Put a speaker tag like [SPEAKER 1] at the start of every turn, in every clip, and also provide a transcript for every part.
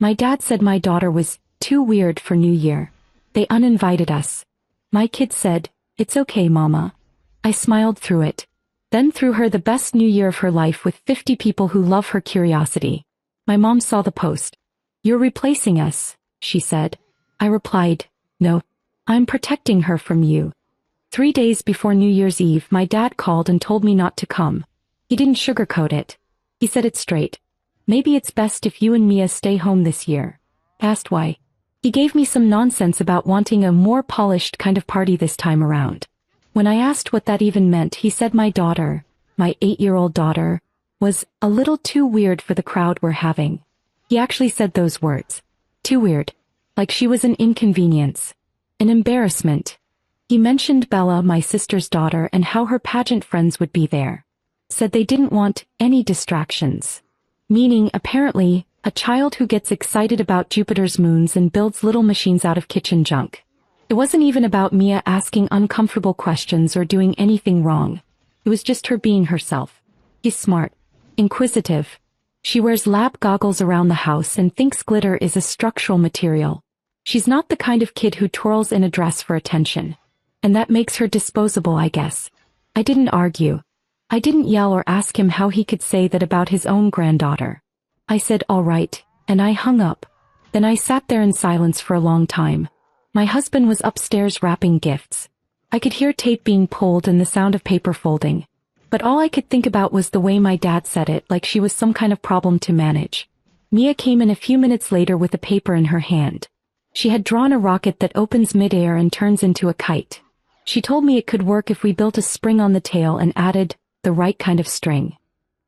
[SPEAKER 1] My dad said my daughter was too weird for New Year. They uninvited us. My kid said, "It's okay, Mama." I smiled through it. Then threw her the best New Year of her life with 50 people who love her curiosity. My mom saw the post. "You're replacing us," she said. I replied, "No. I'm protecting her from you." 3 days before New Year's Eve, my dad called and told me not to come. He didn't sugarcoat it. He said it straight. "Maybe it's best if you and Mia stay home this year." Asked why. He gave me some nonsense about wanting a more polished kind of party this time around. When I asked what that even meant, he said my daughter, my 8-year-old daughter, was a little too weird for the crowd we're having. He actually said those words. Too weird. Like she was an inconvenience. An embarrassment. He mentioned Bella, my sister's daughter, and how her pageant friends would be there. Said they didn't want any distractions. Meaning, apparently, a child who gets excited about Jupiter's moons and builds little machines out of kitchen junk. It wasn't even about Mia asking uncomfortable questions or doing anything wrong. It was just her being herself. He's smart. Inquisitive. She wears lab goggles around the house and thinks glitter is a structural material. She's not the kind of kid who twirls in a dress for attention. And that makes her disposable, I guess. I didn't argue. I didn't yell or ask him how he could say that about his own granddaughter. I said all right, and I hung up. Then I sat there in silence for a long time. My husband was upstairs wrapping gifts. I could hear tape being pulled and the sound of paper folding. But all I could think about was the way my dad said it, like she was some kind of problem to manage. Mia came in a few minutes later with a paper in her hand. She had drawn a rocket that opens midair and turns into a kite. She told me it could work if we built a spring on the tail and added the right kind of string.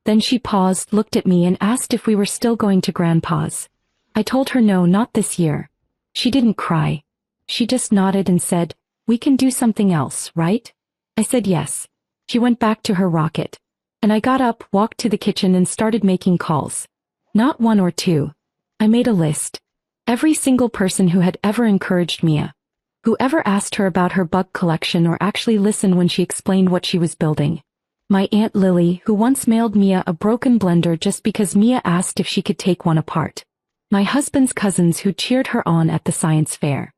[SPEAKER 1] Then she paused, looked at me, and asked if we were still going to Grandpa's. I told her no, not this year. She didn't cry. She just nodded and said, "We can do something else, right?" I said yes. She went back to her rocket. And I got up, walked to the kitchen, and started making calls. Not one or two. I made a list. Every single person who had ever encouraged Mia. Whoever asked her about her bug collection or actually listened when she explained what she was building. My Aunt Lily, who once mailed Mia a broken blender just because Mia asked if she could take one apart. My husband's cousins who cheered her on at the science fair.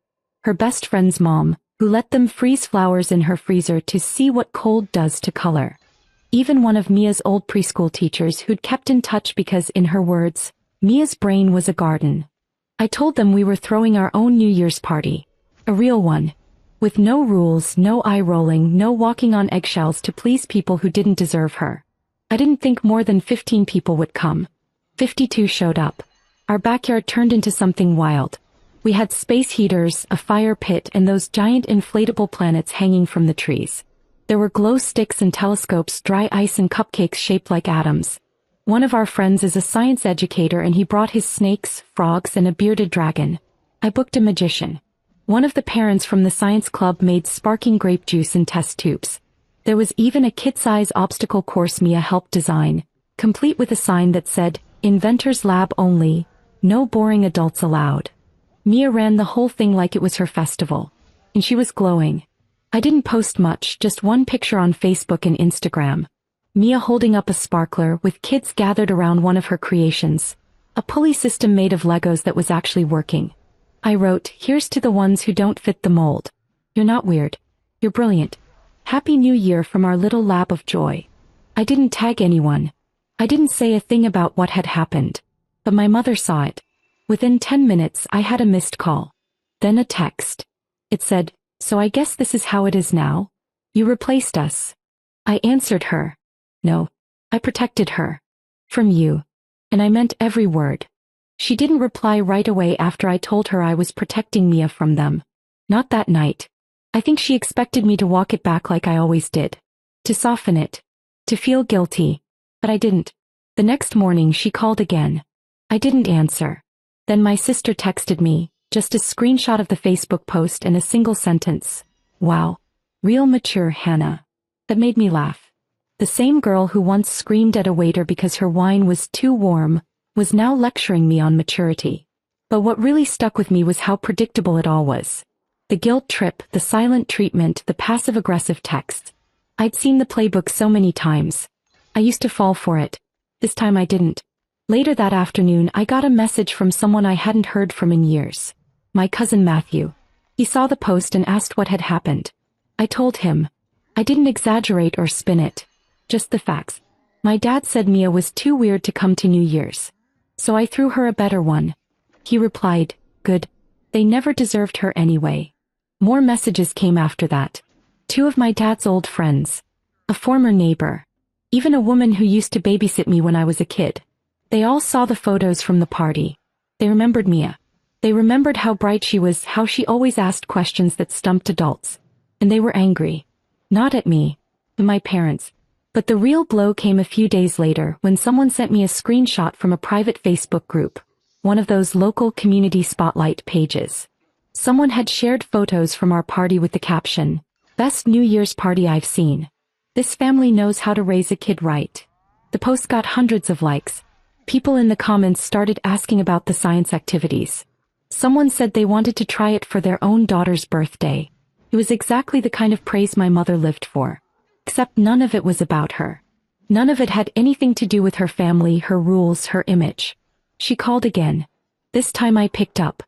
[SPEAKER 1] Her best friend's mom, who let them freeze flowers in her freezer to see what cold does to color. Even one of Mia's old preschool teachers who'd kept in touch because, in her words, Mia's brain was a garden. I told them we were throwing our own New Year's party. A real one. With no rules, no eye-rolling, no walking on eggshells to please people who didn't deserve her. I didn't think more than 15 people would come. 52 showed up. Our backyard turned into something wild. We had space heaters, a fire pit, and those giant inflatable planets hanging from the trees. There were glow sticks and telescopes, dry ice and cupcakes shaped like atoms. One of our friends is a science educator and he brought his snakes, frogs, and a bearded dragon. I booked a magician. One of the parents from the science club made sparking grape juice in test tubes. There was even a kid-size obstacle course Mia helped design, complete with a sign that said, "Inventor's Lab only, no boring adults allowed." Mia ran the whole thing like it was her festival. And she was glowing. I didn't post much, just one picture on Facebook and Instagram. Mia holding up a sparkler with kids gathered around one of her creations. A pulley system made of Legos that was actually working. I wrote, "Here's to the ones who don't fit the mold. You're not weird. You're brilliant. Happy New Year from our little lab of joy." I didn't tag anyone. I didn't say a thing about what had happened. But my mother saw it. Within 10 minutes I had a missed call. Then a text. It said, "So I guess this is how it is now? You replaced us." I answered her. No. I protected her. From you. And I meant every word. She didn't reply right away after I told her I was protecting Mia from them. Not that night. I think she expected me to walk it back like I always did. To soften it. To feel guilty. But I didn't. The next morning she called again. I didn't answer. Then my sister texted me, just a screenshot of the Facebook post and a single sentence. "Wow. Real mature, Hannah." That made me laugh. The same girl who once screamed at a waiter because her wine was too warm was now lecturing me on maturity. But what really stuck with me was how predictable it all was. The guilt trip, the silent treatment, the passive-aggressive texts. I'd seen the playbook so many times. I used to fall for it. This time I didn't. Later that afternoon, I got a message from someone I hadn't heard from in years. My cousin Matthew. He saw the post and asked what had happened. I told him. I didn't exaggerate or spin it. Just the facts. My dad said Mia was too weird to come to New Year's. So I threw her a better one. He replied, good. They never deserved her anyway. More messages came after that. 2 of my dad's old friends. A former neighbor. Even a woman who used to babysit me when I was a kid. They all saw the photos from the party. They remembered Mia. They remembered how bright she was, how she always asked questions that stumped adults. And they were angry. Not at me. At my parents. But the real blow came a few days later when someone sent me a screenshot from a private Facebook group. One of those local community spotlight pages. Someone had shared photos from our party with the caption, "Best New Year's party I've seen. This family knows how to raise a kid right." The post got hundreds of likes. People in the comments started asking about the science activities. Someone said they wanted to try it for their own daughter's birthday. It was exactly the kind of praise my mother lived for. Except none of it was about her. None of it had anything to do with her family, her rules, her image. She called again. This time I picked up.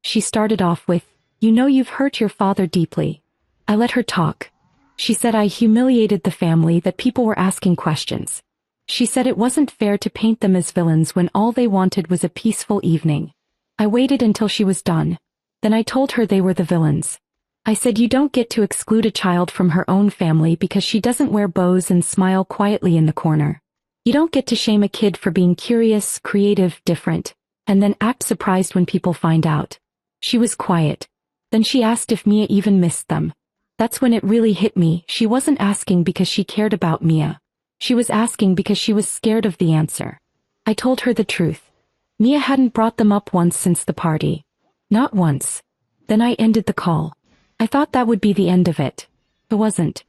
[SPEAKER 1] She started off with, "You know you've hurt your father deeply." I let her talk. She said I humiliated the family, that people were asking questions. She said it wasn't fair to paint them as villains when all they wanted was a peaceful evening. I waited until she was done. Then I told her they were the villains. I said you don't get to exclude a child from her own family because she doesn't wear bows and smile quietly in the corner. You don't get to shame a kid for being curious, creative, different, and then act surprised when people find out. She was quiet. Then she asked if Mia even missed them. That's when it really hit me. She wasn't asking because she cared about Mia. She was asking because she was scared of the answer. I told her the truth. Mia hadn't brought them up once since the party. Not once. Then I ended the call. I thought that would be the end of it. It wasn't.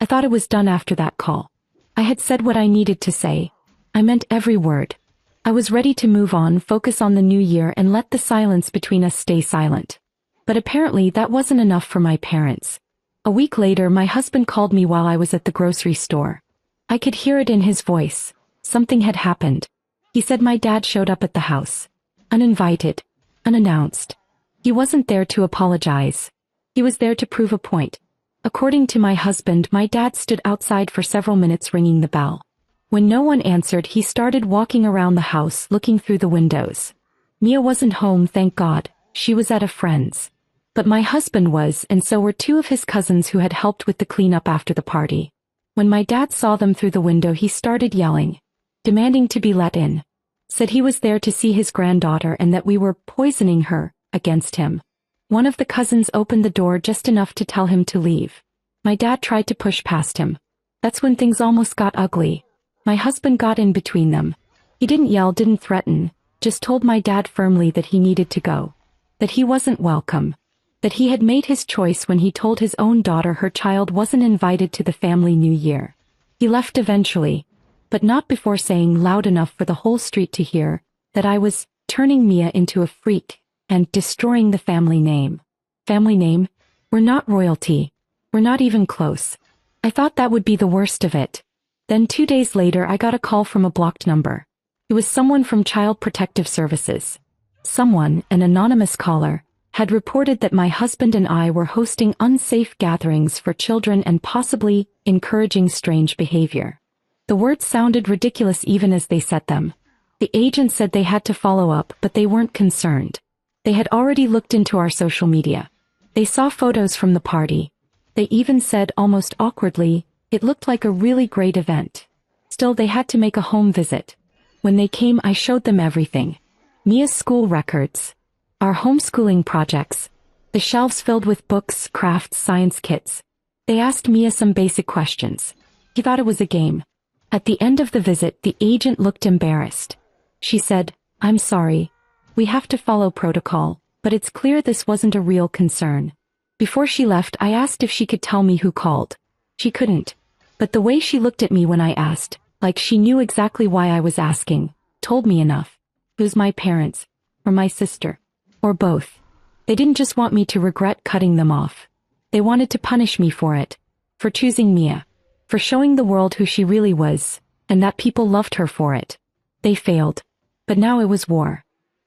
[SPEAKER 1] I thought it was done after that call. I had said what I needed to say. I meant every word. I was ready to move on, focus on the new year, and let the silence between us stay silent. But apparently that wasn't enough for my parents. A week later, my husband called me while I was at the grocery store. I could hear it in his voice. Something had happened. He said my dad showed up at the house. Uninvited. Unannounced. He wasn't there to apologize. He was there to prove a point. According to my husband, my dad stood outside for several minutes ringing the bell. When no one answered, he started walking around the house, looking through the windows. Mia wasn't home, thank God. She was at a friend's. But my husband was, and so were 2 of his cousins who had helped with the cleanup after the party. When my dad saw them through the window, he started yelling, demanding to be let in. Said he was there to see his granddaughter and that we were poisoning her, against him. One of the cousins opened the door just enough to tell him to leave. My dad tried to push past him. That's when things almost got ugly. My husband got in between them. He didn't yell, didn't threaten, just told my dad firmly that he needed to go. That he wasn't welcome. That he had made his choice when he told his own daughter her child wasn't invited to the family New Year. He left eventually, but not before saying loud enough for the whole street to hear that I was turning Mia into a freak and destroying the family name. Family name? We're not royalty. We're not even close. I thought that would be the worst of it. Then 2 days later I got a call from a blocked number. It was someone from Child Protective Services. Someone, an anonymous caller, had reported that my husband and I were hosting unsafe gatherings for children and possibly encouraging strange behavior. The words sounded ridiculous even as they said them. The agent said they had to follow up, but they weren't concerned. They had already looked into our social media. They saw photos from the party. They even said, almost awkwardly, it looked like a really great event. Still, they had to make a home visit. When they came, I showed them everything. Mia's school records. Our homeschooling projects. The shelves filled with books, crafts, science kits. They asked Mia some basic questions. He thought it was a game. At the end of the visit, the agent looked embarrassed. She said, "I'm sorry. We have to follow protocol, but it's clear this wasn't a real concern." Before she left, I asked if she could tell me who called. She couldn't. But the way she looked at me when I asked, like she knew exactly why I was asking, told me enough. It was my parents, or my sister, or both. They didn't just want me to regret cutting them off. They wanted to punish me for it, for choosing Mia, for showing the world who she really was, and that people loved her for it. They failed. But now it was war.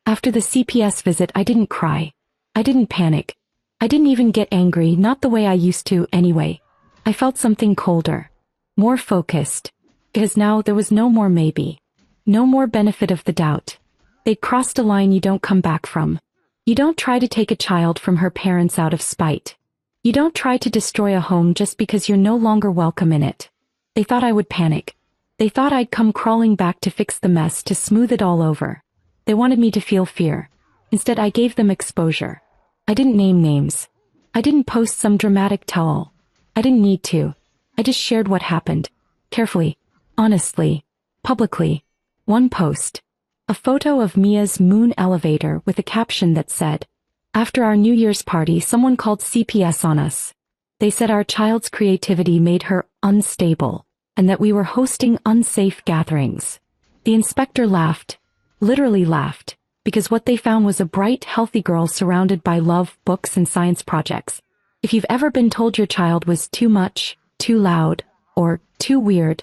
[SPEAKER 1] After the CPS visit, I didn't cry. I didn't panic. I didn't even get angry, not the way I used to, anyway. I felt something colder. More focused. Because now there was no more maybe. No more benefit of the doubt. They'd crossed a line you don't come back from. You don't try to take a child from her parents out of spite. You don't try to destroy a home just because you're no longer welcome in it. They thought I would panic. They thought I'd come crawling back to fix the mess, to smooth it all over. They wanted me to feel fear. Instead, I gave them exposure. I didn't name names. I didn't post some dramatic tell-all. I didn't need to. I just shared what happened. Carefully. Honestly. Publicly. One post. A photo of Mia's moon elevator with a caption that said, "After our New Year's party, someone called CPS on us. They said our child's creativity made her unstable, and that we were hosting unsafe gatherings." The inspector laughed. Literally laughed. Because what they found was a bright, healthy girl surrounded by love, books, and science projects. If you've ever been told your child was too much, too loud, or too weird,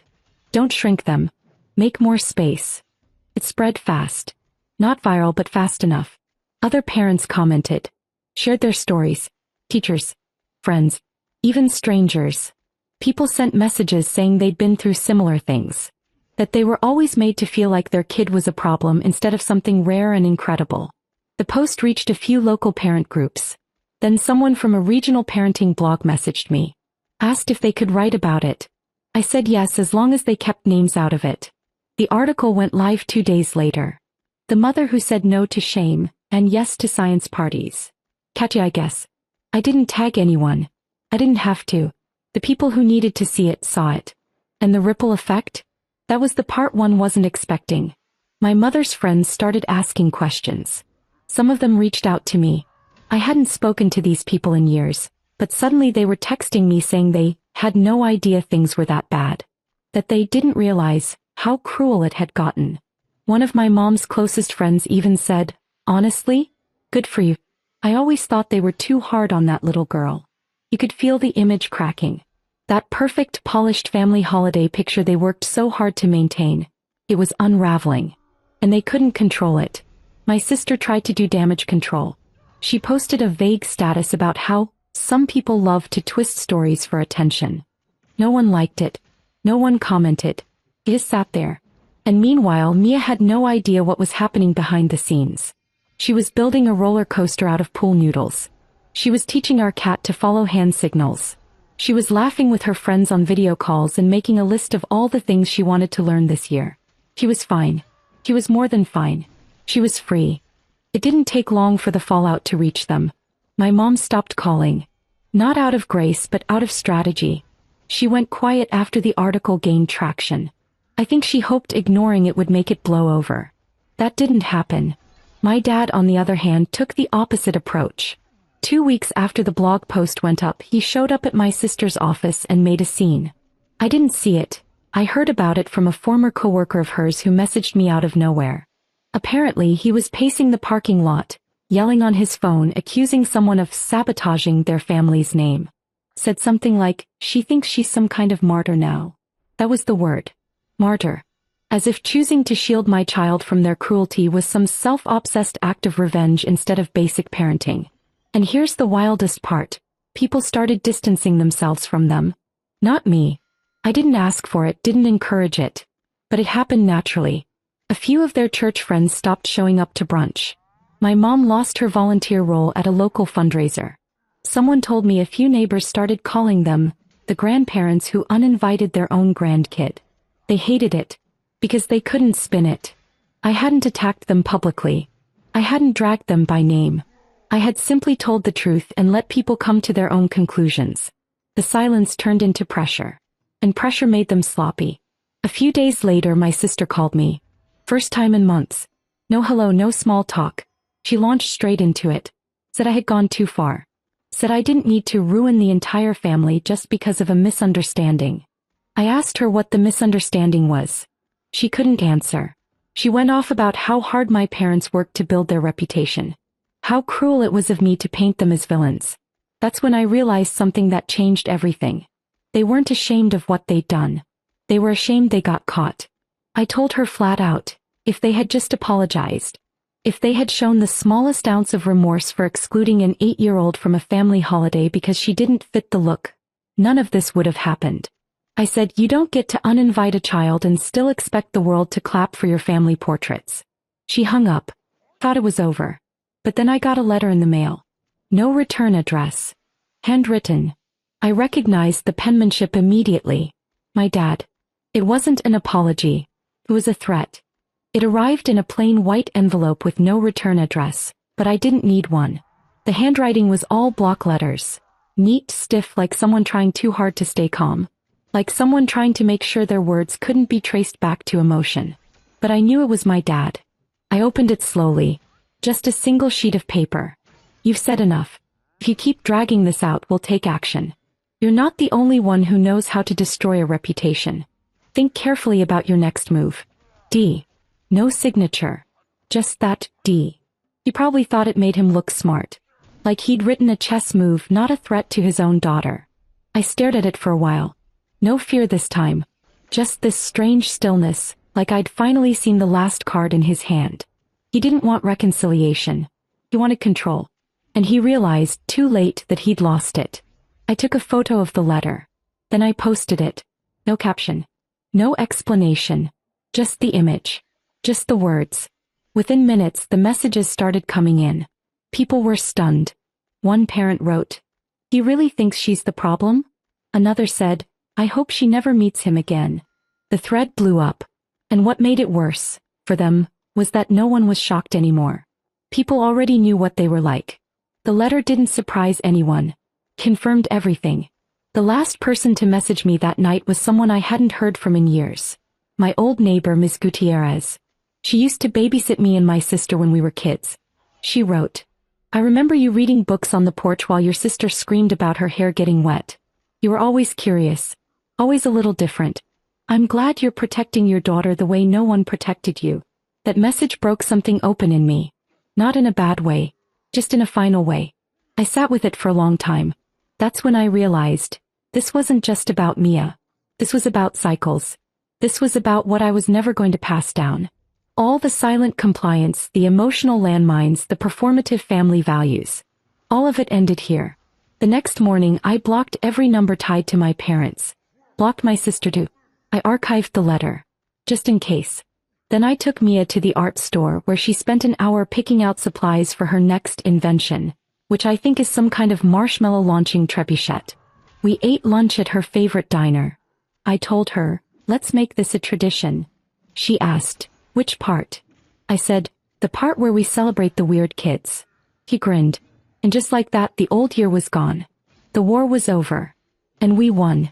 [SPEAKER 1] don't shrink them. Make more space. It spread fast. Not viral, but fast enough. Other parents commented, shared their stories. Teachers, friends, even strangers. People sent messages saying they'd been through similar things. That they were always made to feel like their kid was a problem instead of something rare and incredible. The post reached a few local parent groups. Then someone from a regional parenting blog messaged me. Asked if they could write about it. I said yes, as long as they kept names out of it. The article went live 2 days later. The mother who said no to shame and yes to science parties. Catchy, I guess. I didn't tag anyone. I didn't have to. The people who needed to see it saw it. And the ripple effect? That was the part one wasn't expecting. My mother's friends started asking questions. Some of them reached out to me. I hadn't spoken to these people in years, but suddenly they were texting me saying they had no idea things were that bad. That they didn't realize how cruel it had gotten. One of my mom's closest friends even said, "Honestly, good for you. I always thought they were too hard on that little girl." You could feel the image cracking. That perfect, polished family holiday picture they worked so hard to maintain. It was unraveling. And they couldn't control it. My sister tried to do damage control. She posted a vague status about how some people love to twist stories for attention. No one liked it. No one commented. It just sat there. And meanwhile, Mia had no idea what was happening behind the scenes. She was building a roller coaster out of pool noodles. She was teaching our cat to follow hand signals. She was laughing with her friends on video calls and making a list of all the things she wanted to learn this year. She was fine. She was more than fine. She was free. It didn't take long for the fallout to reach them. My mom stopped calling. Not out of grace, but out of strategy. She went quiet after the article gained traction. I think she hoped ignoring it would make it blow over. That didn't happen. My dad, on the other hand, took the opposite approach. 2 weeks after the blog post went up, he showed up at my sister's office and made a scene. I didn't see it. I heard about it from a former coworker of hers who messaged me out of nowhere. Apparently, he was pacing the parking lot, yelling on his phone, accusing someone of sabotaging their family's name. Said something like, "She thinks she's some kind of martyr now." That was the word. Martyr. As if choosing to shield my child from their cruelty was some self-obsessed act of revenge instead of basic parenting. And here's the wildest part. People started distancing themselves from them. Not me. I didn't ask for it, didn't encourage it. But it happened naturally. A few of their church friends stopped showing up to brunch. My mom lost her volunteer role at a local fundraiser. Someone told me a few neighbors started calling them the grandparents who uninvited their own grandkid. They hated it. Because they couldn't spin it. I hadn't attacked them publicly. I hadn't dragged them by name. I had simply told the truth and let people come to their own conclusions. The silence turned into pressure. And pressure made them sloppy. A few days later, my sister called me. First time in months. No hello, no small talk. She launched straight into it. Said I had gone too far. Said I didn't need to ruin the entire family just because of a misunderstanding. I asked her what the misunderstanding was. She couldn't answer. She went off about how hard my parents worked to build their reputation. How cruel it was of me to paint them as villains. That's when I realized something that changed everything. They weren't ashamed of what they'd done. They were ashamed they got caught. I told her flat out, If they had just apologized. If they had shown the smallest ounce of remorse for excluding an 8-year-old from a family holiday because she didn't fit the look, none of this would have happened. I said, you don't get to uninvite a child and still expect the world to clap for your family portraits. She hung up. Thought it was over. But then I got a letter in the mail. No return address. Handwritten. I recognized the penmanship immediately. My dad. It wasn't an apology. It was a threat. It arrived in a plain white envelope with no return address, but I didn't need one. The handwriting was all block letters. Neat, stiff, like someone trying too hard to stay calm. Like someone trying to make sure their words couldn't be traced back to emotion. But I knew it was my dad. I opened it slowly. Just a single sheet of paper. You've said enough. If you keep dragging this out, we'll take action. You're not the only one who knows how to destroy a reputation. Think carefully about your next move. D. No signature. Just that, D. He probably thought it made him look smart. Like he'd written a chess move, not a threat to his own daughter. I stared at it for a while. No fear this time. Just this strange stillness, like I'd finally seen the last card in his hand. He didn't want reconciliation. He wanted control. And he realized, too late, that he'd lost it. I took a photo of the letter. Then I posted it. No caption. No explanation. Just the image. Just the words. Within minutes, the messages started coming in. People were stunned. One parent wrote, "He really thinks she's the problem?" Another said, "I hope she never meets him again." The thread blew up. And what made it worse, for them, was that no one was shocked anymore. People already knew what they were like. The letter didn't surprise anyone. Confirmed everything. The last person to message me that night was someone I hadn't heard from in years. My old neighbor, Ms. Gutierrez. She used to babysit me and my sister when we were kids. She wrote, "I remember you reading books on the porch while your sister screamed about her hair getting wet. You were always curious. Always a little different. I'm glad you're protecting your daughter the way no one protected you." That message broke something open in me. Not in a bad way. Just in a final way. I sat with it for a long time. That's when I realized, this wasn't just about Mia. This was about cycles. This was about what I was never going to pass down. All the silent compliance, the emotional landmines, the performative family values. All of it ended here. The next morning I blocked every number tied to my parents. Blocked my sister too. I archived the letter. Just in case. Then I took Mia to the art store where she spent an hour picking out supplies for her next invention, which I think is some kind of marshmallow launching trebuchet. We ate lunch at her favorite diner. I told her, "Let's make this a tradition." She asked, "Which part?" I said, "The part where we celebrate the weird kids." He grinned. And just like that, the old year was gone. The war was over. And we won.